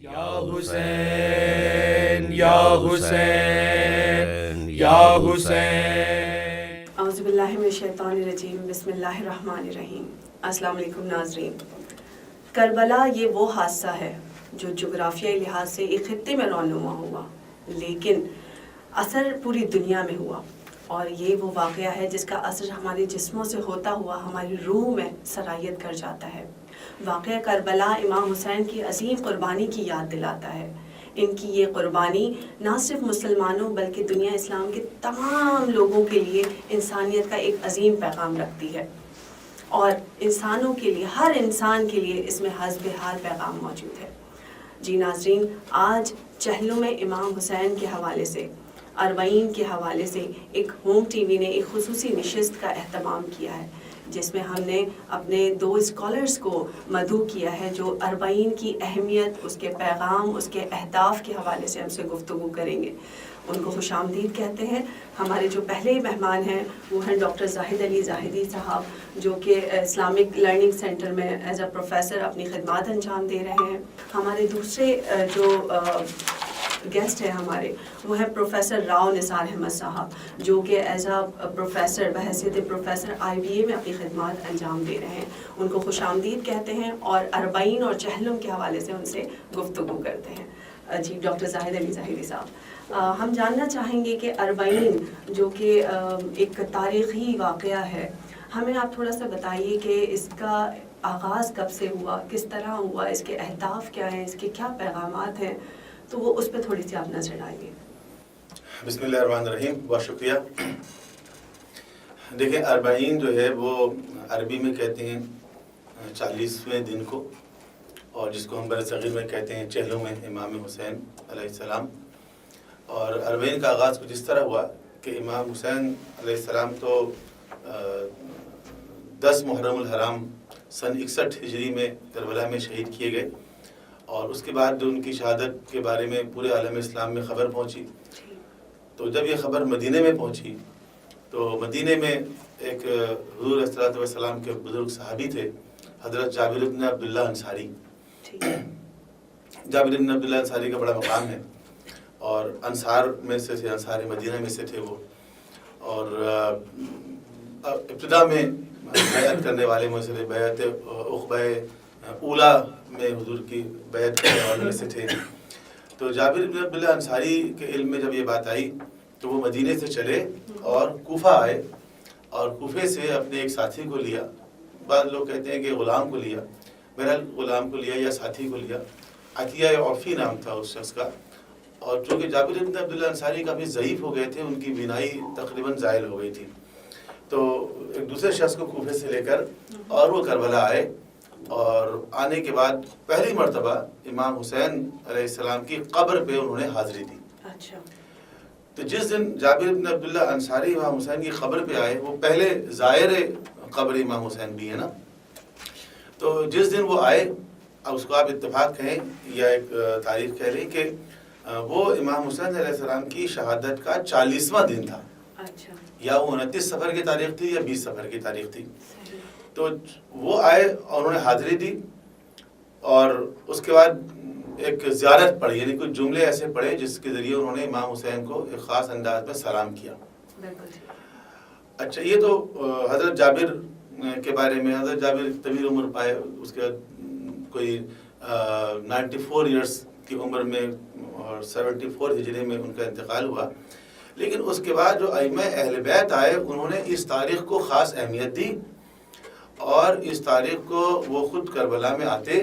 یا حسین یا حسین یا حسین۔ اعوذ باللہ من الشیطان الرجیم، بسم اللہ الرحمن الرحیم۔ السلام علیکم ناظرین۔ کربلا یہ وہ حادثہ ہے جو جغرافیائی لحاظ سے ایک خطے میں رونما ہوا، لیکن اثر پوری دنیا میں ہوا، اور یہ وہ واقعہ ہے جس کا اثر ہمارے جسموں سے ہوتا ہوا ہماری روح میں سرایت کر جاتا ہے۔ واقعہ کربلا امام حسین کی عظیم قربانی کی یاد دلاتا ہے۔ ان کی یہ قربانی نہ صرف مسلمانوں بلکہ دنیا اسلام کے تمام لوگوں کے لیے انسانیت کا ایک عظیم پیغام رکھتی ہے، اور انسانوں کے لیے، ہر انسان کے لیے اس میں حسب حال پیغام موجود ہے۔ جی ناظرین، آج چہلوں میں امام حسین کے حوالے سے، اربعین کے حوالے سے ایک ہوم ٹی وی نے ایک خصوصی نشست کا اہتمام کیا ہے، جس میں ہم نے اپنے 2 اسکالرز کو مدعو کیا ہے جو اربعین کی اہمیت، اس کے پیغام، اس کے اہداف کے حوالے سے ہم سے گفتگو کریں گے۔ ان کو خوش آمدید کہتے ہیں۔ ہمارے جو پہلے مہمان ہیں وہ ہیں ڈاکٹر زاہد علی زاہدی صاحب، جو کہ اسلامک لرننگ سینٹر میں ایز اے پروفیسر اپنی خدمات انجام دے رہے ہیں۔ ہمارے دوسرے جو گیسٹ ہیں ہمارے وہ ہیں پروفیسر راؤ نثار احمد صاحب، جو کہ ایز اے پروفیسر بحیثیت پروفیسر IBA میں اپنی خدمات انجام دے رہے ہیں۔ ان کو خوش آمدید کہتے ہیں اور اربعین اور چہلم کے حوالے سے ان سے گفتگو کرتے ہیں۔ جی ڈاکٹر زاہد علی زاہدی صاحب، ہم جاننا چاہیں گے کہ اربعین جو کہ ایک تاریخی واقعہ ہے، ہمیں آپ تھوڑا سا بتائیے کہ اس کا آغاز کب سے ہوا، کس طرح ہوا، اس کے اہداف کیا ہیں، اس کے کیا پیغامات ہیں، تو وہ اس پہ تھوڑی سی آپ نظر ڈالیں۔ بسم اللہ الرحمن الرحیم، بہت شکریہ۔ دیکھیں، اربعین جو ہے وہ عربی میں کہتے ہیں 40ویں دن کو، اور جس کو ہم برصغیر میں کہتے ہیں چہلوں میں امام حسین علیہ السلام۔ اور اربعین کا آغاز کچھ اس طرح ہوا کہ امام حسین علیہ السلام تو 10 محرم الحرام سن 61 ہجری میں کربلا میں شہید کیے گئے، اور اس کے بعد ان کی شہادت کے بارے میں پورے عالم اسلام میں خبر پہنچی۔ تو جب یہ خبر مدینہ میں پہنچی تو مدینہ میں ایک حضور علیہ الصلوۃ والسلام کے بزرگ صحابی تھے، حضرت جابر بن عبداللہ انصاری۔ جابر بن عبداللہ انصاری کا بڑا مقام ہے، اور انصار میں سے تھے، انصار مدینہ میں سے تھے وہ، اور ابتدا میں بیعت کرنے والے میں سے بیعت عقبہ اولا میں حضور کی بیعت کرنے والے میں سے تھے۔ تو جابر بن عبداللہ انصاری کے علم میں جب یہ بات آئی تو وہ مدینے سے چلے اور کوفہ آئے، اور کوفے سے اپنے ایک ساتھی کو لیا، بعض لوگ کہتے ہیں کہ غلام کو لیا، بہرحال غلام کو لیا یا ساتھی کو لیا، عطیہ عوفی نام تھا اس شخص کا۔ اور چونکہ جابر بن عبداللہ انصاری کافی ضعیف ہو گئے تھے، ان کی بینائی تقریباً زائل ہو گئی تھی، تو ایک دوسرے شخص کو کوفے سے لے کر اور وہ کربلا آئے، اور آنے کے بعد پہلی مرتبہ امام حسین علیہ السلام کی قبر پہ انہوں نے حاضری دی۔ اچھا۔ تو جس دن جابر بن عبداللہ انصاری امام حسین کی قبر پہ آئے، وہ پہلے زائر قبر امام حسین بھی ہے نا، تو جس دن وہ آئے، اب اس کو آپ اتفاق کہیں یا ایک تاریخ کہہ لیں کہ وہ امام حسین علیہ السلام کی شہادت کا 40واں دن تھا۔ اچھا۔ یا وہ 29 صفر کی تاریخ تھی یا 20 صفر کی تاریخ تھی۔ تو وہ آئے اور انہوں نے حاضری دی، اور اس کے بعد ایک زیارت پڑھی، یعنی کچھ جملے ایسے پڑھے جس کے ذریعے انہوں نے امام حسین کو ایک خاص انداز میں سلام کیا۔ اچھا، یہ تو حضرت جابر کے بارے میں۔ حضرت جابر طویل عمر پائے، اس کے بعد کوئی 94 ایئرس کی عمر میں، اور 74 ہجری میں ان کا انتقال ہوا۔ لیکن اس کے بعد جو ائمہ اہل بیت آئے، انہوں نے اس تاریخ کو خاص اہمیت دی، اور اس تاریخ کو وہ خود کربلا میں آتے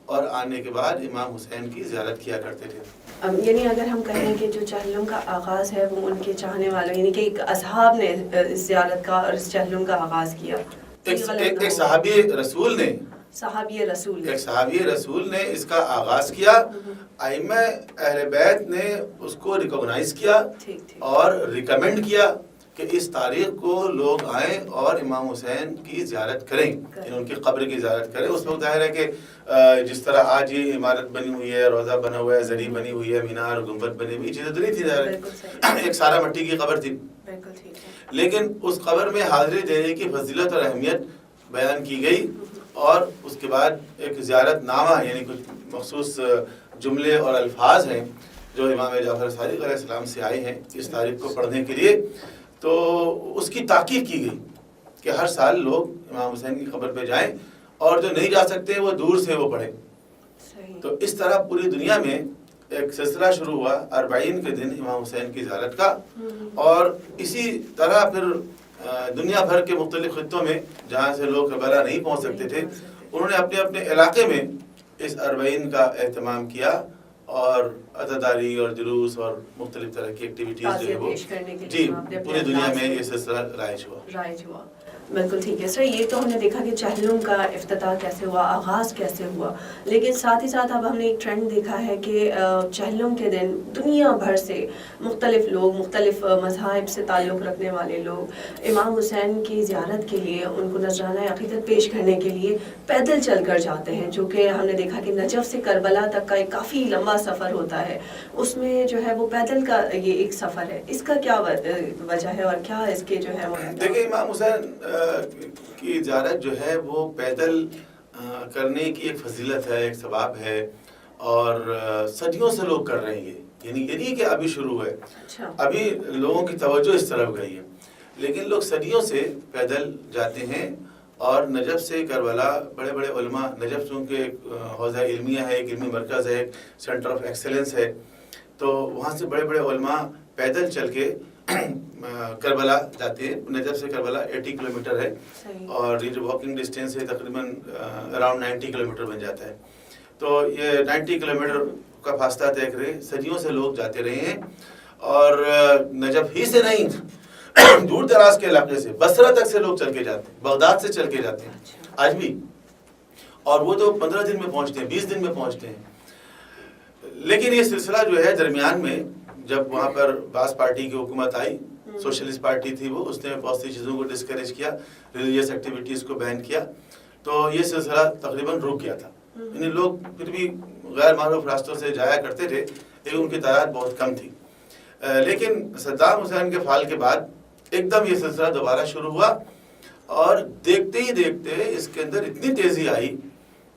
اور آنے کے بعد امام حسین کی زیارت کیا کرتے تھے۔ یعنی اگر ہم کہیں کہ جو چہلم کا آغاز ہے وہ ان کے چاہنے والوں، یعنی کہ ایک اصحاب نے اس زیارت کا اور اس چہلم کا آغاز کیا۔ ایک صحابی رسول نے ایک صحابی رسول نے اس کا آغاز کیا، ائمہ اہل بیت نے اس کو ریکگنائز کیا اور ریکمینڈ کیا کہ اس تاریخ کو لوگ آئیں اور امام حسین کی زیارت کریں، یعنی ان کی قبر کی زیارت کریں۔ اس وقت ظاہر ہے کہ جس طرح آج یہ عمارت بنی ہوئی ہے، روضہ بنا ہوا ہے، زری بنی ہوئی ہے، مینار گنبد بنی ہوئی، چیزیں تو نہیں تھی، ظاہر ہے ایک سارا مٹی کی قبر تھی۔ لیکن اس قبر میں حاضری دینے کی فضیلت اور اہمیت بیان کی گئی، اور اس کے بعد ایک زیارت نامہ، یعنی کچھ مخصوص جملے اور الفاظ ہیں جو امام جعفر صادق علیہ السلام سے آئے ہیں اس تاریخ کو پڑھنے کے لیے، تو اس کی تاکید کی گئی کہ ہر سال لوگ امام حسین کی قبر پہ جائیں اور جو نہیں جا سکتے وہ دور سے وہ پڑھیں۔ تو اس طرح پوری دنیا میں ایک سلسلہ شروع ہوا 40 کے دن امام حسین کی زیارت کا، اور اسی طرح پھر دنیا بھر کے مختلف خطوں میں جہاں سے لوگ کربلا نہیں پہنچ سکتے تھے انہوں نے اپنے اپنے علاقے میں اس 40 کا اہتمام کیا، اور عزاداری اور جلوس اور مختلف طرح کی ایکٹیویٹیز جو ہے وہ پوری دنیا میں یہ سلسلہ رائج ہوا۔ بالکل ٹھیک ہے سر، یہ تو ہم نے دیکھا کہ چہلم کا افتتاح کیسے ہوا، آغاز کیسے ہوا، لیکن ساتھ ہی ساتھ اب ہم نے ایک ٹرینڈ دیکھا ہے کہ چہلم کے دن دنیا بھر سے مختلف لوگ، مختلف مذاہب سے تعلق رکھنے والے لوگ امام حسین کی زیارت کے لیے، ان کو نذرانہ عقیدت پیش کرنے کے لیے پیدل چل کر جاتے ہیں، جو کہ ہم نے دیکھا کہ نجف سے کربلا تک کا ایک کافی لمبا سفر ہوتا ہے، اس میں جو ہے وہ پیدل کا یہ ایک سفر ہے، اس کا کیا وجہ ہے اور کیا اس کے جو ہے؟ دیکھیں امام حسین کی زیارت جو ہے وہ پیدل کرنے کی ایک فضیلت ہے، ایک ثواب ہے، اور صدیوں سے لوگ کر رہے ہیں، یعنی یہ نہیں کہ ابھی شروع ہے، ابھی لوگوں کی توجہ اس طرف گئی ہے، لیکن لوگ صدیوں سے پیدل جاتے ہیں، اور نجف سے کربلا بڑے بڑے علماء، نجف چونکہ ایک حوزہ علمیہ ہے، ایک علمی مرکز ہے، ایک سینٹر آف ایکسلنس ہے، تو وہاں سے بڑے بڑے علماء پیدل چل کے کربلا جاتے ہیں۔ نجف سے کربلا 80 کلومیٹر ہے، اور یہ جو واکنگ ڈسٹینس ہے تقریباً اراؤنڈ 90 کلومیٹر بن جاتا ہے، تو یہ 90 کلومیٹر کا فاصلہ طے کرے صدیوں سے لوگ جاتے رہے ہیں، اور نجف ہی سے نہیں دور دراز کے علاقے سے بصرہ تک سے لوگ چل کے جاتے ہیں، بغداد سے چل کے جاتے ہیں آج بھی، اور وہ تو 15 دن میں پہنچتے ہیں، 20 دن میں پہنچتے ہیں۔ لیکن یہ سلسلہ جو ہے درمیان میں جب وہاں پر بعض پارٹی کی حکومت آئی، سوشلسٹ پارٹی تھی وہ، اس نے بہت سی چیزوں کو ڈسکریج کیا، ریلیجیس ایکٹیویٹیز کو بین کیا، تو یہ سلسلہ تقریباً رک گیا تھا، یعنی لوگ پھر بھی غیر معروف راستوں سے جایا کرتے تھے، لیکن ان کی تعداد بہت کم تھی۔ لیکن صدام حسین کے فال کے بعد ایک دم یہ سلسلہ دوبارہ شروع ہوا، اور دیکھتے ہی دیکھتے اس کے اندر اتنی تیزی آئی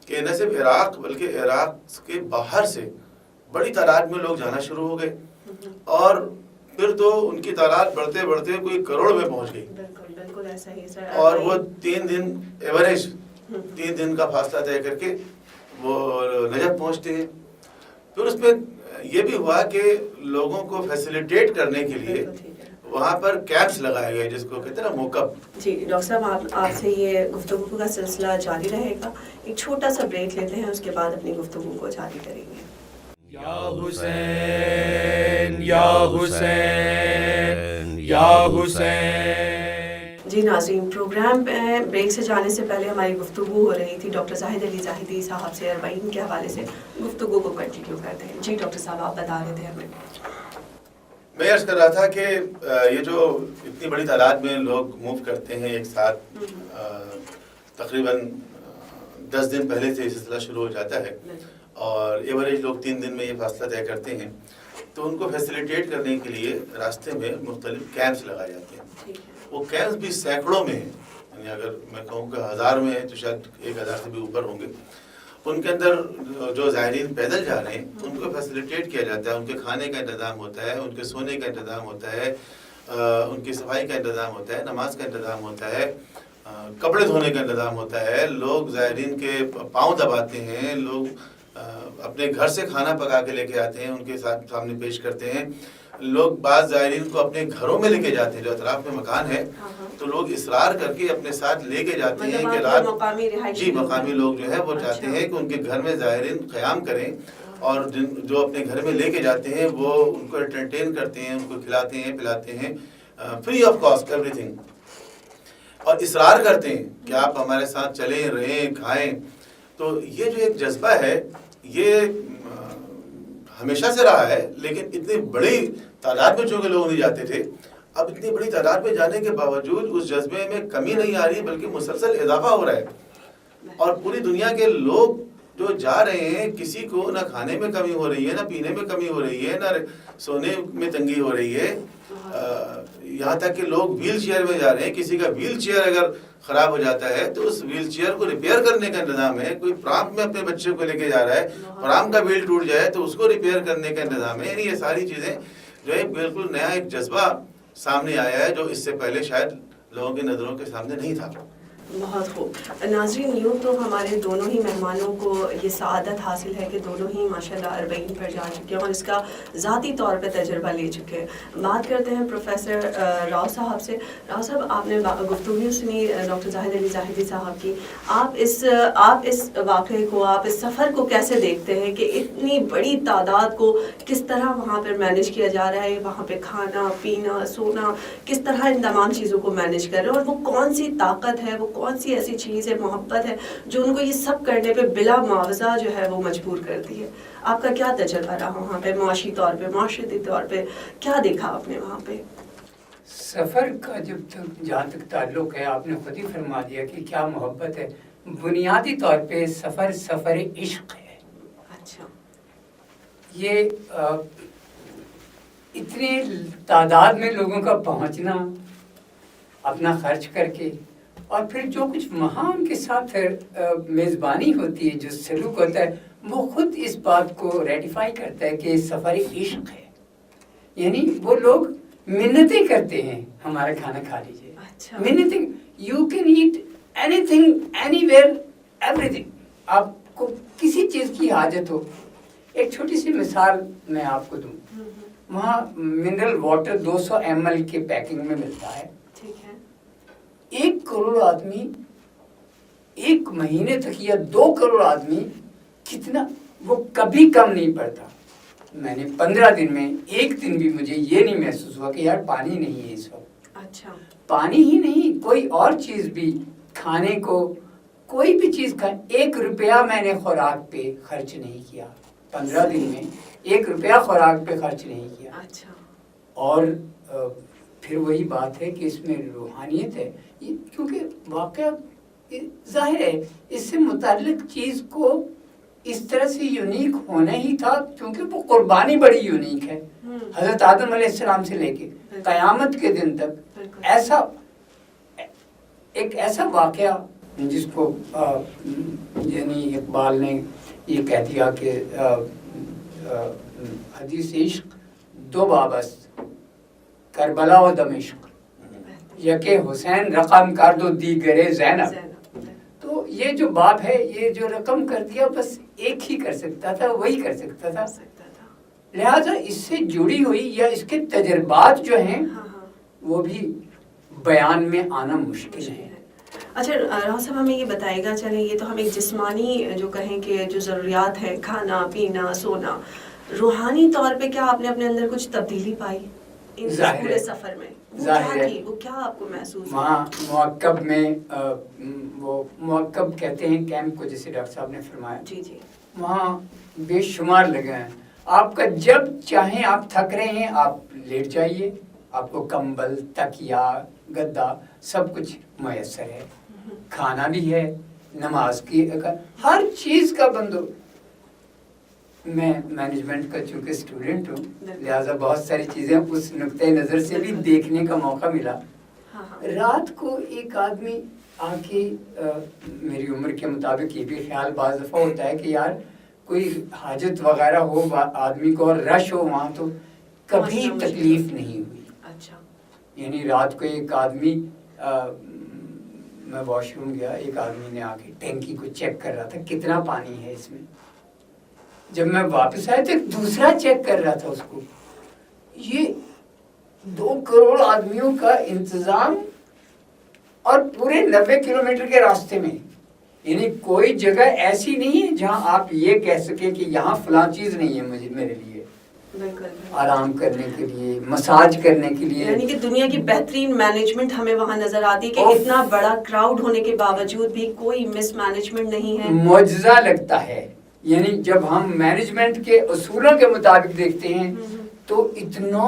کہ نہ صرف عراق بلکہ عراق کے باہر سے بڑی تعداد میں لوگ جانا شروع ہو گئے، اور پھر تو ان کی تعداد بڑھتے بڑھتے کوئی کروڑ میں پہنچ گئی، بالکل ایسا ہی سر، اور وہ 3 دن ایوریج 3 دن کا فاصلہ طے کر کے وہ نجف پہنچتے ہیں۔ پھر اس میں یہ بھی ہوا کہ لوگوں کو فیسیلیٹیٹ کرنے کے لیے وہاں پر کیمپس لگائے گئے، جس کو کہتے ہیں نا موکب۔ جی ڈاکٹر صاحب، آپ سے یہ گفتگو کا سلسلہ جاری رہے گا، ایک چھوٹا سا بریک لیتے ہیں، اس کے بعد اپنی گفتگو کو جاری کریں گے۔ یا حسین یا حسین یا حسین۔ جی ناظرین، پروگرام بریک سے جانے سے پہلے ہماری گفتگو ہو رہی تھی ڈاکٹر زاہد علی زاہدی صاحب سے 40 کے حوالے سے، گفتگو کو کنٹینیو کرتے ہیں۔ جی ڈاکٹر صاحب، آپ بتا رہے تھے ہمیں۔ میں عرض کر رہا تھا کہ یہ جو اتنی بڑی تعداد میں لوگ موو کرتے ہیں ایک ساتھ، تقریباً 10 دن پہلے سے یہ سلسلہ شروع ہو جاتا ہے، اور ایوریج لوگ 3 دن میں یہ فاصلہ طے کرتے ہیں، تو ان کو فیسیلیٹیٹ کرنے کے لیے راستے میں مختلف کیمپس لگائے جاتے ہیں۔ وہ کیمپس بھی سینکڑوں میں ہیں، یعنی اگر میں کہوں کہ 1000 میں ہیں تو شاید 1000 سے بھی اوپر ہوں گے۔ ان کے اندر جو زائرین پیدل جا رہے ہیں ان کو فیسیلیٹیٹ کیا جاتا ہے، ان کے کھانے کا انتظام ہوتا ہے، ان کے سونے کا انتظام ہوتا ہے، ان کی صفائی کا انتظام ہوتا ہے، نماز کا انتظام ہوتا ہے، کپڑے دھونے کا انتظام ہوتا ہے، لوگ زائرین کے پاؤں دباتے ہیں، لوگ اپنے گھر سے کھانا پکا کے لے کے آتے ہیں، ان کے سامنے پیش کرتے ہیں، لوگ بعض زائرین کو اپنے گھروں میں لے کے جاتے ہیں، جو اطراف میں مکان ہے تو لوگ اصرار کر کے اپنے ساتھ لے کے جاتے ہیں کہ رات مقامی لوگ جو ہے وہ چاہتے ہیں کہ ان کے گھر میں زائرین قیام کریں، اور جو اپنے گھر میں لے کے جاتے ہیں وہ ان کو انٹرٹین کرتے ہیں، ان کو کھلاتے ہیں پلاتے ہیں، free of cost every thing, اور اصرار کرتے ہیں کہ آپ ہمارے ساتھ چلیں رہیں کھائیں۔ تو یہ جو ایک جذبہ ہے یہ ہمیشہ سے رہا ہے، لیکن اتنی بڑی تعداد میں چونکہ لوگ نہیں جاتے تھے، اب اتنی بڑی تعداد میں جانے کے باوجود اس جذبے میں کمی نہیں آ رہی بلکہ مسلسل اضافہ ہو رہا ہے، اور پوری دنیا کے لوگ جو جا رہے ہیں کسی کو نہ کھانے میں کمی ہو رہی ہے، نہ پینے میں کمی ہو رہی ہے، نہ سونے میں تنگی ہو رہی ہے۔ یہاں تک کہ لوگ ویل چیئر میں جا رہے ہیں. کسی کا ویل چیئر اگر خراب ہو جاتا ہے تو اس ویل چیئر کو ریپیئر کرنے کا انتظام ہے. کوئی پرام میں اپنے بچے کو لے کے جا رہا ہے, پرام کا ویل ٹوٹ جائے تو اس کو ریپیئر کرنے کا انتظام ہے. یعنی یہ ساری چیزیں جو ہے بالکل نیا ایک جذبہ سامنے آیا ہے جو اس سے پہلے شاید لوگوں کی نظروں کے سامنے نہیں تھا. بہت خوب. ناظرین, یوں تو ہمارے دونوں ہی مہمانوں کو یہ سعادت حاصل ہے کہ دونوں ہی ماشاءاللہ 40 پر جا چکے ہیں اور اس کا ذاتی طور پہ تجربہ لے چکے ہیں. بات کرتے ہیں پروفیسر راؤ صاحب سے. راؤ صاحب, آپ نے گفتگو سنی ڈاکٹر زاہد علی زاہدی صاحب کی. آپ اس واقعے کو, آپ اس سفر کو کیسے دیکھتے ہیں کہ اتنی بڑی تعداد کو کس طرح وہاں پر مینیج کیا جا رہا ہے, وہاں پہ کھانا پینا سونا, کس طرح ان تمام چیزوں کو مینیج کر رہے ہیں, اور وہ کون سی طاقت ہے, وہ کون سی ایسی چیز ہے, محبت ہے جو ان کو یہ سب کرنے پہ بلا معاوضہ جو ہے وہ مجبور کرتی ہے. آپ کا کیا تجربہ رہا وہاں پہ, معاشی طور پہ, معاشرتی طور پہ کیا دیکھا آپ نے وہاں پہ؟ سفر کا جہاں تک تعلق ہے, آپ نے خود ہی فرما دیا کہ کیا محبت ہے. بنیادی طور پہ سفر عشق ہے. اچھا. یہ اتنی تعداد میں لوگوں کا پہنچنا, اپنا خرچ کر کے, اور پھر جو کچھ وہاں ان کے ساتھ میزبانی ہوتی ہے, جو سلوک ہوتا ہے, وہ خود اس بات کو ریٹیفائی کرتا ہے کہ سفر عشق ہے. یعنی وہ لوگ منتیں کرتے ہیں, ہمارا کھانا کھا لیجیے. اچھا. منتیں, you can eat anything anywhere everything. آپ کو کسی چیز کی حاجت ہو. ایک چھوٹی سی مثال میں آپ کو دوں. وہاں منرل واٹر 200 ml کے پیکنگ میں ملتا ہے. ٹھیک ہے. 1 کروڑ آدمی ایک مہینے تک یا 2 کروڑ آدمی کتنا, وہ کبھی کم نہیں پڑتا. میں نے 15 دن میں ایک دن بھی مجھے یہ نہیں محسوس ہوا کہ یار پانی نہیں ہے اس وقت. اچھا. پانی ہی نہیں, کوئی اور چیز بھی کھانے کو, کوئی بھی چیز کا 1 روپیہ میں نے خوراک پہ خرچ نہیں کیا. 15 دن میں 1 روپیہ خوراک پہ خرچ نہیں کیا. اچھا. اور پھر وہی بات ہے کہ اس میں روحانیت ہے, کیونکہ واقعہ ظاہر ہے اس سے متعلق چیز کو اس طرح سے یونیک ہونا ہی تھا, کیونکہ وہ قربانی بڑی یونیک ہے. حضرت آدم علیہ السلام سے لے کے قیامت کے دن تک ایک ایسا واقعہ جس کو یعنی اقبال نے یہ کہہ دیا کہ حدیث عشق 2 باب است, کربلا و دمشق, یکے حسین رقم کر دو دیگرے زینب. تو یہ جو باب ہے, یہ جو رقم کر دیا, بس ایک ہی کر سکتا تھا, وہی کر سکتا تھا. لہذا اس سے جڑی ہوئی یا اس کے تجربات جو ہیں وہ بھی بیان میں آنا مشکل ہے. اچھا راؤ صاحب, ہمیں یہ بتائے گا, چلیں یہ تو ہم ایک جسمانی جو کہیں کہ جو ضروریات ہیں, کھانا پینا سونا, روحانی طور پہ کیا آپ نے اپنے اندر کچھ تبدیلی پائی اس پورے سفر میں؟ وہ کیا آپ کو محسوس ہوا؟ وہاں معقب میں, وہ معقب کہتے ہیں کیمپ کو, جیسے ڈاکٹر صاحب نے فرمایا. جی جی. وہاں بے شمار لگے ہیں. آپ کا جب چاہیں آپ تھک رہے ہیں آپ لیٹ جائیے, آپ کو کمبل, تکیا, گدا سب کچھ میسر ہے. کھانا بھی ہے, نماز کی ہر چیز کا بندوبست. میں مینجمنٹ کا چونکہ اسٹوڈنٹ ہوں, لہٰذا بہت ساری چیزیں اس نقطۂ نظر سے بھی دیکھنے کا موقع ملا. رات کو ایک آدمی آ کے, میری عمر کے مطابق یہ بھی خیال بعض دفعہ ہوتا ہے کہ یار کوئی حاجت وغیرہ ہو آدمی کو اور رش ہو وہاں, تو کبھی تکلیف نہیں ہوئی. اچھا. یعنی رات کو ایک آدمی, میں واش روم گیا, ایک آدمی نے آ کے ٹینکی کو چیک کر رہا تھا کتنا پانی ہے اس میں. جب میں واپس آیا تو ایک دوسرا چیک کر رہا تھا اس کو. یہ 2 کروڑ آدمیوں کا انتظام اور پورے 90 کلومیٹر کے راستے میں. یعنی کوئی جگہ ایسی نہیں ہے جہاں آپ یہ کہہ سکیں کہ یہاں فلاں چیز نہیں ہے مجھے, میرے لیے آرام کرنے کے لیے, مساج کرنے کے لیے. یعنی کہ دنیا کی بہترین مینجمنٹ ہمیں وہاں نظر آتی ہے کہ اتنا بڑا کراؤڈ ہونے کے باوجود بھی کوئی مس مینجمنٹ نہیں ہے. معجزہ لگتا ہے. یعنی جب ہم مینجمنٹ کے اصولوں کے مطابق دیکھتے ہیں تو اتنا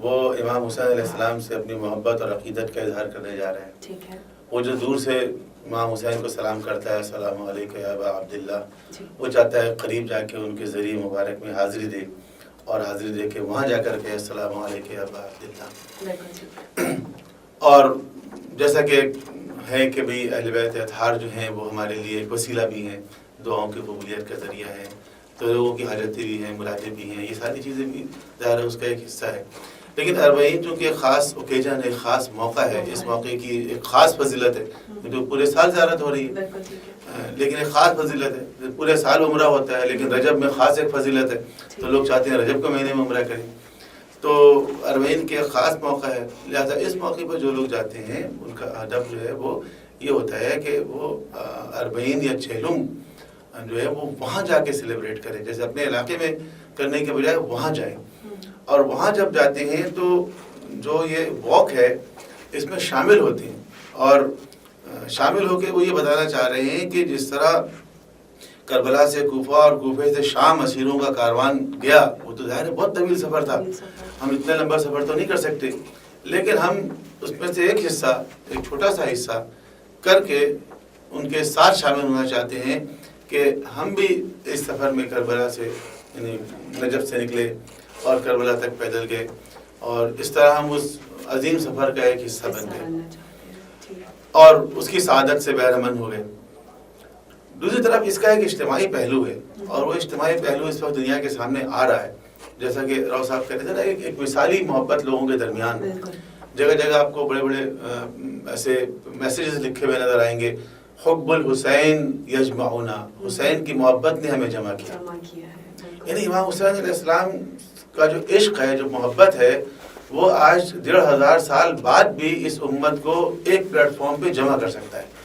وہ امام حسین علیہ السلام سے اپنی محبت اور عقیدت کا اظہار کرنے جا رہے ہیں. ٹھیک ہے. وہ جو دور سے امام حسین کو سلام کرتا ہے السلام علیکم یا ابا عبداللہ, جی. وہ چاہتا ہے قریب جا کے ان کے ذریعے مبارک میں حاضری دے, اور حاضری دے کے وہاں جا کر کے السلام علیکم یا ابا عبداللہ. بالکل جی. اور جیسا کہ ہے کہ بھئی اہل بیت اطہار جو ہیں وہ ہمارے لیے ایک وسیلہ بھی ہیں, دعاؤں کی قبولیت کا ذریعہ ہے, تو لوگوں کی حاجتیں بھی ہیں, مرادیں بھی ہیں, یہ ساری چیزیں بھی ظاہر ہے اس کا ایک حصہ ہے. لیکن اربعین چونکہ ایک خاص اوکیجن, ایک خاص موقع ہے, اس موقع کی ایک خاص فضیلت ہے جو پورے سال زیارت ہو رہی ہے, بالکل ٹھیک ہے. لیکن ایک خاص فضیلت ہے. پورے سال عمرہ ہوتا ہے لیکن رجب میں خاص ایک فضیلت ہے, تو لوگ چاہتے ہیں رجب کے مہینے میں عمرہ کریں. تو اربعین کے خاص موقع ہے, لہٰذا اس موقع پر جو لوگ جاتے ہیں ان کا ہدف جو ہے وہ یہ ہوتا ہے کہ وہ اربعین یا چہلم جو ہے وہ وہاں جا کے سیلیبریٹ کریں, جیسے اپنے علاقے میں کرنے کے بجائے وہاں جائیں. اور وہاں جب جاتے ہیں تو جو یہ واک ہے اس میں شامل ہوتے ہیں, اور شامل ہو کے وہ یہ بتانا چاہ رہے ہیں کہ جس طرح کربلا سے کوفہ اور کوفے سے شام اسیروں کا کاروان گیا, وہ تو ظاہر ہے بہت طویل سفر تھا, ہم اتنا لمبا سفر تو نہیں کر سکتے, لیکن ہم اس میں سے ایک حصہ, ایک چھوٹا سا حصہ کر کے ان کے ساتھ شامل ہونا چاہتے ہیں کہ ہم بھی اس سفر میں کربلا سے یعنی نجف سے نکلے اور کربلا تک پیدل گئے, اور اس طرح ہم اس عظیم سفر کا ایک حصہ بن گئے اور اس کی سعادت سے بہرمند ہو گئے. دوسری طرف اس کا ایک اجتماعی پہلو ہے, اور وہ اجتماعی پہلو اس وقت دنیا کے سامنے آ رہا ہے, جیسا کہ راؤ صاحب کہتے تھے نا, ایک مثالی محبت لوگوں کے درمیان. جگہ جگہ آپ کو بڑے بڑے ایسے میسیجز لکھے ہوئے نظر آئیں گے, حب الحسین یجمعنا, حسین کی محبت نے ہمیں جمع کیا. یعنی امام حسین علیہ السلام کا جو عشق ہے, جو محبت ہے, وہ آج 1500 سال بعد بھی اس امت کو ایک پلیٹ فارم پہ جمع کر سکتا ہے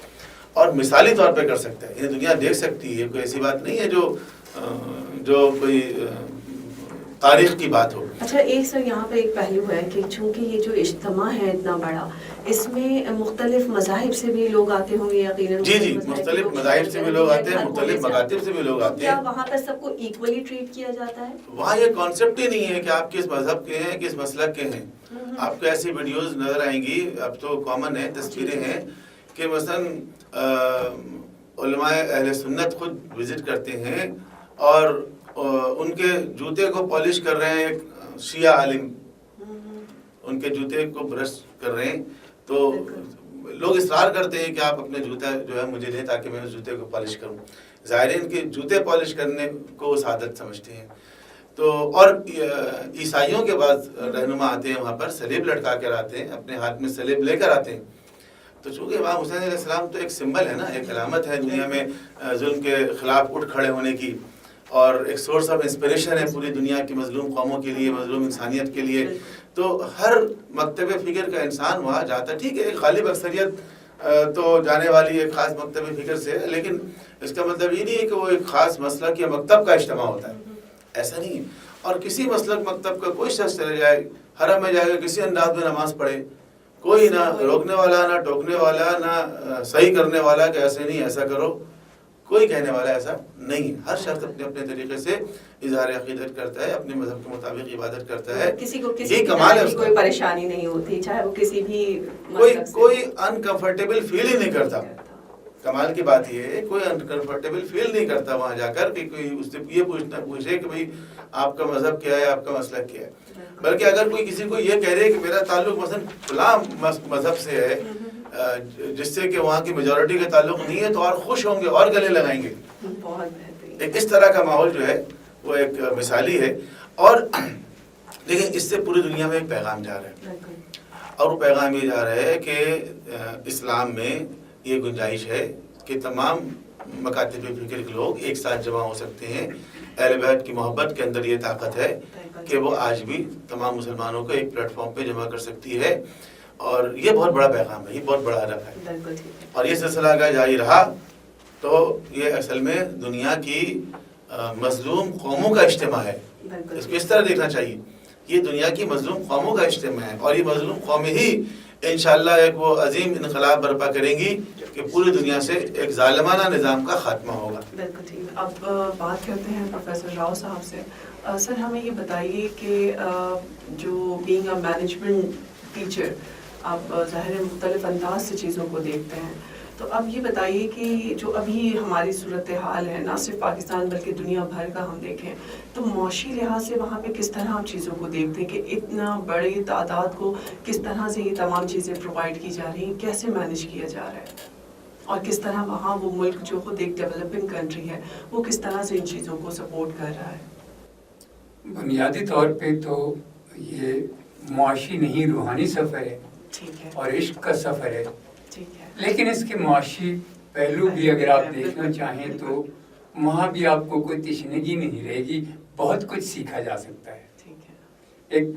اور مثالی طور پہ کر سکتا ہے. یہ دنیا دیکھ سکتی ہے, کوئی ایسی بات نہیں ہے جو کوئی تاریخ کی بات ہو. اچھا ایک سر یہاں پہ ایک پہلو ہے کہ چونکہ یہ جو اجتماع ہے اتنا بڑا, اس میں مختلف مذاہب سے بھی لوگ آتے ہوں گے یقیناً. جی مختلف مذاہب سے بھی لوگ آتے ہیں, مختلف مکاتب سے بھی لوگ آتے ہیں. کیا وہاں پر سب کو ایکولی ٹریٹ کیا جاتا ہے؟ وہاں یہ کانسیپٹ ہی نہیں ہے کہ آپ کس مذہب کے ہیں, کس مسلک کے ہیں. آپ کو ایسی ویڈیوز نظر آئیں گی, اب تو کامن ہے, تصویریں ہیں کہ مثلا علماء اہل سنت خود وزٹ کرتے ہیں اور ان کے جوتے کو پالش کر رہے ہیں, ایک شیعہ عالم ان کے جوتے کو برش کر رہے ہیں, تو لوگ اصرار کرتے ہیں کہ آپ اپنے جوتا جو ہے مجھے دیں تاکہ میں اس جوتے کو پالش کروں. ظاہر ہے ان کے جوتے پالش کرنے کو سعادت سمجھتے ہیں. تو اور عیسائیوں کے بعد رہنما آتے ہیں وہاں پر, سلیب لٹکا کر آتے ہیں, اپنے ہاتھ میں سلیب لے کر آتے ہیں. تو چونکہ امام حسین علیہ السلام تو ایک سمبل ہے نا, ایک علامت ہے دنیا میں ظلم کے خلاف اٹھ کھڑے ہونے کی, اور ایک سورس آف انسپریشن ہے پوری دنیا کی مظلوم قوموں کے لیے, مظلوم انسانیت کے لیے. تو ہر مکتب فکر کا انسان وہاں جاتا ہے. ٹھیک ہے ایک غالب اکثریت تو جانے والی ایک خاص مکتب فکر سے ہے, لیکن اس کا مطلب یہ نہیں ہے کہ وہ ایک خاص مسلک یا مکتب کا اجتماع ہوتا ہے, ایسا نہیں ہے. اور کسی مسلک مکتب کا کوئی شخص چلے جائے, حرم میں جائے گا, کسی انداز میں نماز پڑھے, کوئی نہ روکنے والا, نہ ٹوکنے والا, نہ صحیح کرنے والا کہ ایسے نہیں ایسا کرو, کوئی کہنے والا ایسا نہیں ہے. ہر شخص اپنے اپنے طریقے سے اظہار عقیدت کرتا ہے, اپنے مذہب کے مطابق عبادت کرتا ہے. کسی کو کسی کمال ہے, کوئی پریشانی نہیں ہوتی, چاہے وہ کسی بھی کوئی انکمفرٹیبل فیل ہی نہیں کرتا. کمال کی بات یہ ہے کوئی انکمفرٹیبل فیل نہیں کرتا وہاں جا کر کہ کوئی اس سے یہ پوچھے کہ بھئی آپ کا مذہب کیا ہے, آپ کا مسلک کیا ہے. بلکہ اگر کوئی کسی کو یہ کہہ دے کہ میرا تعلق مثلا فلاں مذہب سے ہے جس سے کہ وہاں کی میجورٹی کا تعلق نہیں ہے, تو اور خوش ہوں گے اور گلے لگائیں گے. ایک اس طرح کا ماحول جو ہے وہ ایک مثالی ہے. اور لیکن اس سے پوری دنیا میں ایک پیغام جا رہا ہے, اور وہ پیغام یہ جا رہا ہے کہ اسلام میں یہ گنجائش ہے کہ تمام مکاتب فکر کے لوگ ایک ساتھ جمع ہو سکتے ہیں. اہل بیت کی محبت کے اندر یہ طاقت ہے کہ وہ آج بھی تمام مسلمانوں کو ایک پلیٹ فارم پہ جمع کر سکتی ہے, اور یہ بہت بڑا پیغام ہے, یہ بہت بڑا ہدف ہے. اور یہ سلسلہ اگر جاری رہا تو یہ اصل میں دنیا کی مظلوم قوموں کا اجتماع ہے. اس کو اس طرح دیکھنا چاہیے, یہ دنیا کی مظلوم قوموں کا اجتماع ہے, اور یہ مظلوم قومیں ہی انشاءاللہ ایک وہ عظیم انقلاب برپا کریں گی کہ پوری دنیا سے ایک ظالمانہ نظام کا خاتمہ ہوگا. بالکل ٹھیک. اب بات کرتے ہیں پروفیسر راؤ صاحب سے. سر ہمیں یہ بتائیے کہ جو بینگ اے مینجمنٹ ٹیچر آپ ظاہر مختلف انداز سے چیزوں کو دیکھتے ہیں, تو اب یہ بتائیے کہ جو ابھی ہماری صورتحال ہے نہ صرف پاکستان بلکہ دنیا بھر کا ہم دیکھیں تو معاشی لحاظ سے وہاں پہ کس طرح آپ چیزوں کو دیکھتے ہیں کہ اتنا بڑی تعداد کو کس طرح سے یہ تمام چیزیں پرووائڈ کی جا رہی ہیں, کیسے مینیج کیا جا رہا ہے, اور کس طرح وہاں وہ ملک جو خود ایک ڈیولپنگ کنٹری ہے وہ کس طرح سے ان چیزوں کو سپورٹ کر رہا ہے؟ بنیادی طور پہ تو یہ معاشی نہیں روحانی سفر ہے, ٹھیک ہے, اور عشق کا سفر ہے, ٹھیک ہے, لیکن اس کے معاشی پہلو بھی اگر آپ دیکھنا چاہیں تو وہاں بھی آپ کو کوئی تشنگی نہیں رہے گی, بہت کچھ سیکھا جا سکتا ہے. ٹھیک ہے, ایک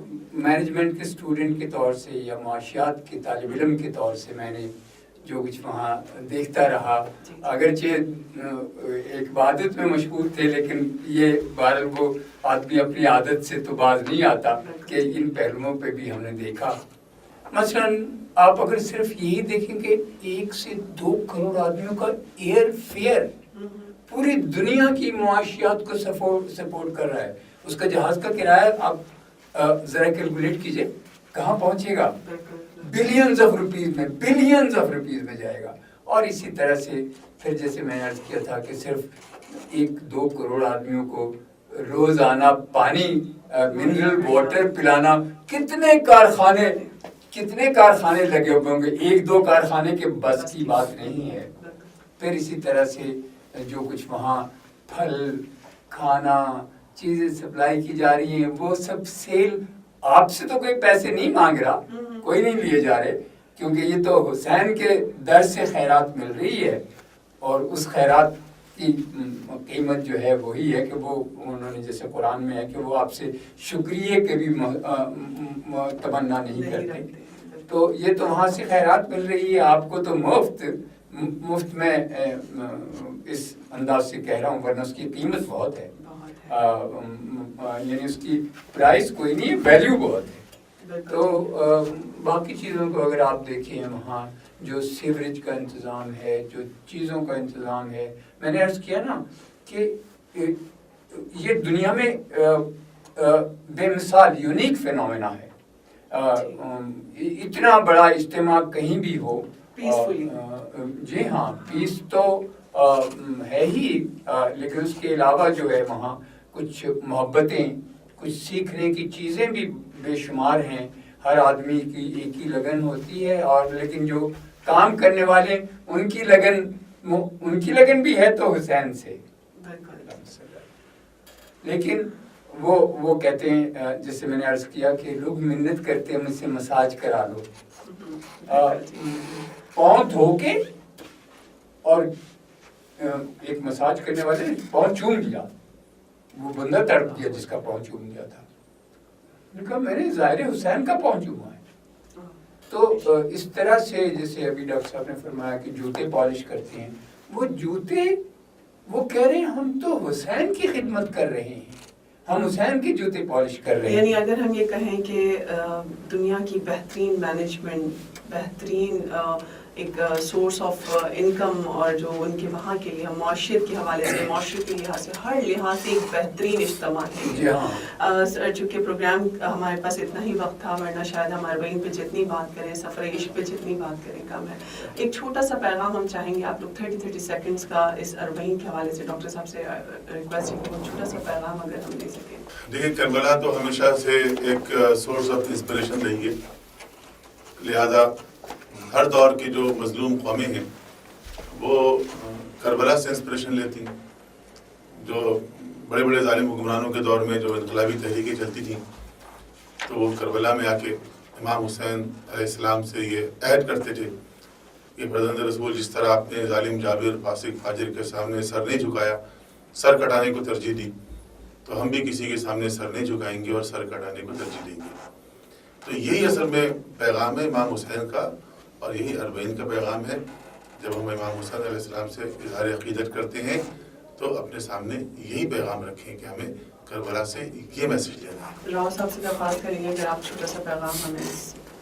مینجمنٹ کے اسٹوڈنٹ کے طور سے یا معاشیات کے طالب علم کے طور سے میں نے جو کچھ وہاں دیکھتا رہا, اگرچہ ایک عادت میں مشغول تھے لیکن یہ بہرحال وہ آدمی اپنی عادت سے تو باز نہیں آتا کہ ان پہلوؤں پہ بھی ہم نے دیکھا. مثلا آپ اگر صرف یہی دیکھیں کہ 1 سے 2 کروڑ آدمیوں کا ایئر فیئر پوری دنیا کی معاشیات کو سپورٹ کر رہا ہے, اس کا جہاز کا کرایہ آپ ذرا کیلکولیٹ کیجئے کہاں پہنچے گا, بلینز آف روپیز میں جائے گا. اور اسی طرح سے پھر جیسے میں نے عرض کیا تھا کہ صرف 1-2 کروڑ آدمیوں کو روزانہ پانی منرل واٹر پلانا, کتنے کارخانے لگے ہوئے ہوں گے, 1-2 کارخانے کے بس کی بات نہیں ہے. پھر اسی طرح سے جو کچھ وہاں پھل کھانا چیزیں سپلائی کی جا رہی ہیں وہ سب سیل, آپ سے تو کوئی پیسے نہیں مانگ رہا, کوئی نہیں لیے جا رہے, کیونکہ یہ تو حسین کے در سے خیرات مل رہی ہے, اور اس خیرات کی قیمت جو ہے وہی ہے کہ وہ انہوں نے جیسے قرآن میں ہے کہ وہ آپ سے شکریہ کے بھی تمنا نہیں کرتے. تو یہ تو وہاں سے خیرات مل رہی ہے, آپ کو تو مفت میں اس انداز سے کہہ رہا ہوں, ورنہ اس کی قیمت بہت ہے, یعنی اس کی پرائز کوئی نہیں, ویلیو بہت ہے. تو باقی چیزوں کو اگر آپ دیکھیں وہاں جو سیوریج کا انتظام ہے, جو چیزوں کا انتظام ہے, میں نے عرض کیا نا کہ یہ دنیا میں بے مثال یونیک فینومینا ہے. اتنا بڑا اجتماع کہیں بھی ہو, جی ہاں پیس تو ہے ہی, لیکن اس کے علاوہ جو ہے وہاں کچھ محبتیں, کچھ سیکھنے کی چیزیں بھی بے شمار ہیں. ہر آدمی کی ایک ہی لگن ہوتی ہے, اور لیکن جو کام کرنے والے ان کی لگن بھی ہے تو حسین سے, لیکن وہ کہتے ہیں جیسے میں نے عرض کیا کہ لوگ منت کرتے ہیں مجھ سے مساج کرا لو, پاؤں دھو کے, اور ایک مساج کرنے والے پاؤں چوم لیا, وہ بندہ تڑپ گیا جس کا پاؤں چوم لیا تھا, نے کہا میں نے ظاہر حسین کا پاؤں چوما ہے. تو اس طرح سے جیسے ابھی ڈاکٹر صاحب نے فرمایا کہ جوتے پالش کرتے ہیں, وہ جوتے وہ کہہ رہے ہیں ہم تو حسین کی خدمت کر رہے ہیں, ہم حسین کی جوتے پالش کر رہے ہیں. یعنی اگر ہم یہ کہیں کہ دنیا کی بہترین مینجمنٹ, بہترین ایک سورس آف انکم, اور جو ان کے وہاں کے لیے معاشرت کے حوالے سے, معاشرت کے لحاظ سے, ہر لحاظ سے ایک بہترین اجتماع ہے. جی ہاں, چونکہ پروگرام ہمارے پاس اتنا ہی وقت تھا, ورنہ شاید ہم اربعین پہ جتنی بات کریں, سفر عشق پہ جتنی بات کریں کم ہے. ایک چھوٹا سا پیغام ہم چاہیں گے, آپ لوگ 30 سیکنڈز کا اس اربعین کے حوالے سے ڈاکٹر صاحب سے ریکویسٹ ہے کہ وہ چھوٹا سا پیغام اگر ہم دے سکیں. دیکھیں کربلا تو ہمیشہ سے ایک سورس آف انسپریشن رہی ہے, لہذا ہر دور کی جو مظلوم قومیں ہیں وہ کربلا سے انسپریشن لیتی ہیں. جو بڑے بڑے ظالم حکمرانوں کے دور میں جو انقلابی تحریکیں چلتی تھیں تو وہ کربلا میں آ کے امام حسین علیہ السلام سے یہ عہد کرتے تھے کہ فرزند رسول جس طرح آپ نے ظالم جابر فاسق فاجر کے سامنے سر نہیں جھکایا, سر کٹانے کو ترجیح دی, تو ہم بھی کسی کے سامنے سر نہیں جھکائیں گے اور سر کٹانے کو ترجیح دیں گے. تو یہی اصل میں پیغام ہے امام حسین کا, اور یہی اربعین کا پیغام ہے. جب ہم امام حسین علیہ السلام سے اظہار عقیدت کرتے ہیں تو اپنے سامنے یہی پیغام رکھیں کہ ہمیں کربلا سے یہ میسج دینا ہے. راؤ صاحب سے درخواست کریں گے اگر آپ چھوٹا سا پیغام ہمیں